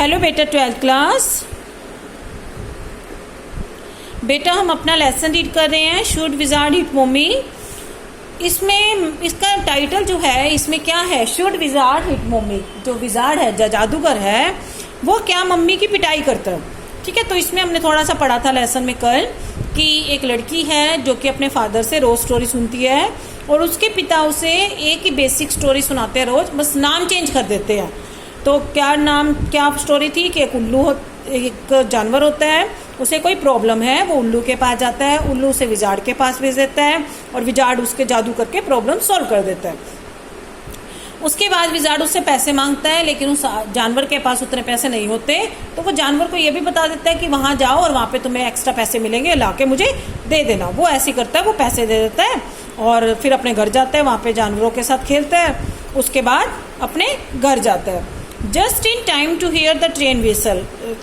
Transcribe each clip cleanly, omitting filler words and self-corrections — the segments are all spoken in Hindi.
हेलो बेटा 12th क्लास। बेटा हम अपना लेसन रीड कर रहे हैं शुड विजार्ड हिट मम्मी। इसमें इसका टाइटल जो है इसमें क्या है, शुड विजार्ड हिट मम्मी। जो विजार्ड है, जो जादूगर है, वो क्या मम्मी की पिटाई करता है। ठीक है, तो इसमें हमने थोड़ा सा पढ़ा था लेसन में कल कि एक लड़की है जो कि अपने फादर से रोज स्टोरी सुनती है और उसके पिता उसे एक ही बेसिक स्टोरी सुनाते हैं रोज, बस नाम चेंज कर देते हैं। तो क्या स्टोरी थी कि एक जानवर होता है, उसे कोई प्रॉब्लम है, वो उल्लू के पास जाता है, उल्लू उसे विजार्ड के पास भेज देता है और विजार्ड उसके जादू करके प्रॉब्लम सॉल्व कर देता है। उसके बाद विजार्ड उससे पैसे मांगता है, लेकिन उस जानवर के पास उतने पैसे नहीं होते, तो वो जानवर को ये भी बता देता है कि वहां जाओ और वहां पे तुम्हें एक्स्ट्रा पैसे मिलेंगे, लाके मुझे दे देना। वो ऐसे करता है, वो पैसे दे देता है और फिर अपने घर जाता है, वहां पे जानवरों के साथ खेलता है। उसके बाद अपने घर जाता है। Just in time to hear the train whistle.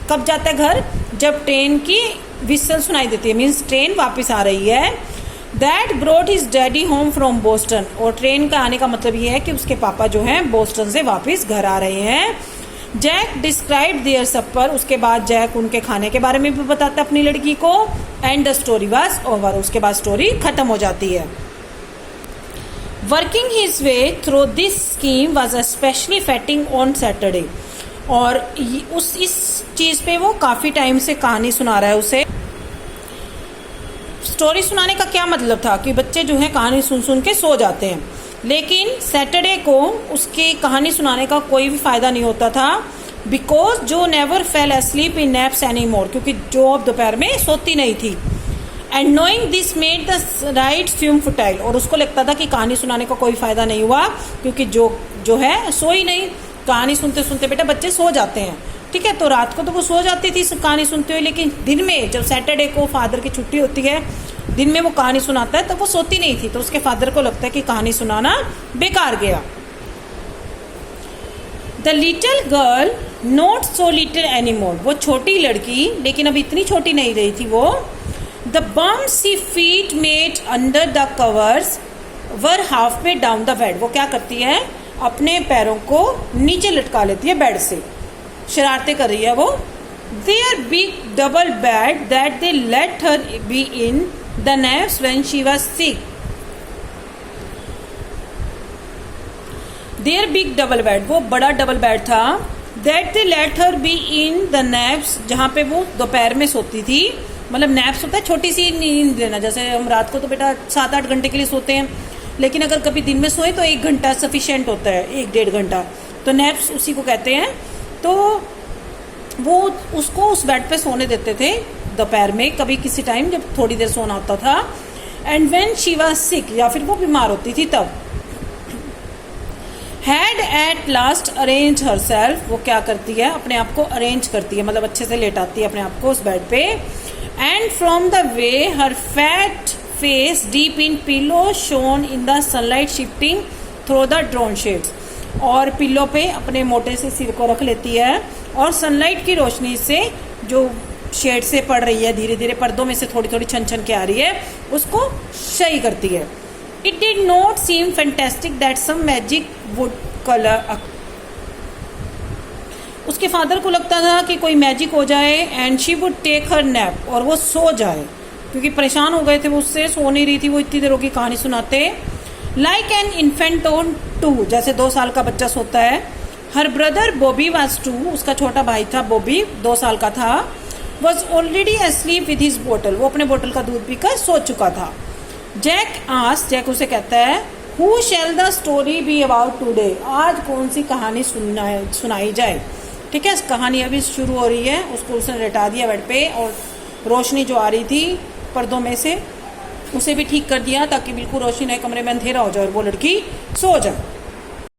कब जाता है घर? जब ट्रेन की विसल सुनाई देती है, मीन्स ट्रेन वापस आ रही है। That brought his daddy home from Boston. और ट्रेन का आने का मतलब ये है कि उसके पापा जो हैं बोस्टन से वापस घर आ रहे हैं। जैक डिस्क्राइब देयर सपर। उसके बाद जैक उनके खाने के बारे में भी बताता है अपनी लड़की को। And the story was over. उसके बाद स्टोरी खत्म हो जाती है। Working his way through this scheme was specially fatting on Saturday. और इस चीज पे वो काफी टाइम से कहानी सुना रहा है उसे। स्टोरी सुनाने का क्या मतलब था कि बच्चे जो है कहानी सुन सुन के सो जाते हैं, लेकिन सैटरडे को उसकी कहानी सुनाने का कोई भी फायदा नहीं होता था। बिकॉज जो नेवर फेल एस्लीप इन नैप्स एनी मोर, क्योंकि जो अब दोपहर में सोती नहीं थी। And knowing this made the right swim futile. और उसको लगता था कि कहानी सुनाने का कोई फायदा नहीं हुआ, क्योंकि जो है सोई नहीं। कहानी सुनते सुनते बेटा बच्चे सो जाते हैं, ठीक है। तो रात को तो वो सो जाती थी कहानी सुनते हुए, लेकिन दिन में जब सैटरडे को फादर की छुट्टी होती है, दिन में वो कहानी सुनाता है, तो वो सोती नहीं थी। तो उसके फादर को लगता है कि कहानी सुनाना बेकार गया। The little girl not so little anymore. वो छोटी लड़की, लेकिन अब इतनी छोटी नहीं रही थी वो। The bumps she feet made under the covers were halfway down the bed। वो क्या करती है, अपने पैरों को नीचे लटका लेती है बेड से, शरारतें कर रही है वो। Their big double bed that they let her be in the naps when she was sick। Their big double bed, वो बड़ा डबल बेड था। That they let her be in the naps, जहाँ पे वो दोपहर में सोती थी। मतलब नैप्स होता है छोटी सी नींद लेना, जैसे हम रात को तो बेटा 7-8 घंटे के लिए सोते हैं, लेकिन अगर कभी दिन में सोए तो 1 घंटा सफिशिएंट होता है, 1-1.5 घंटा। तो नैप्स उसी को कहते हैं। तो वो उसको उस बेड पे सोने देते थे दोपहर में, कभी किसी टाइम जब थोड़ी देर सोना होता था। And when she was sick, या फिर वो बीमार होती थी तब। Had at last arrange herself. वो क्या करती है, अपने आप को अरेंज करती है, मतलब अच्छे से लेटाती है अपने आप को उस बेड पे। And from the way her fat face deep in pillow shone in the sunlight shifting through the drawn shades। और पिल्लो पे अपने मोटे से सिर को रख लेती है और सनलाइट की रोशनी से जो शेड से पड़ रही है, धीरे धीरे पर्दों में से थोड़ी थोड़ी छन छन के आ रही है, उसको सही करती है। It did not seem fantastic that some magic would color। उसके फादर को लगता था कि कोई मैजिक हो जाए and she would take her nap, और वो सो जाए, क्योंकि परेशान हो गए थे वो, उससे सो नहीं रही थी वो इतनी देर की कहानी सुनाते। लाइक एन इन्फेंट ऑन 2, जैसे 2 साल का बच्चा सोता है। हर ब्रदर बॉबी वाज 2, उसका छोटा भाई था बॉबी, 2 साल का था। Was already asleep with his बोतल, वो अपने बोतल का दूध पीकर सो चुका था। जैक उसे कहता है, who shell the story be about today. आज कौन सी कहानी सुनाई जाए। ठीक है, कहानी अभी शुरू हो रही है। उसको उसने लेटा दिया बेड पे और रोशनी जो आ रही थी पर्दों में से उसे भी ठीक कर दिया, ताकि बिल्कुल रोशनी नए कमरे में अंधेरा हो जाए और वो लड़की सो जाए।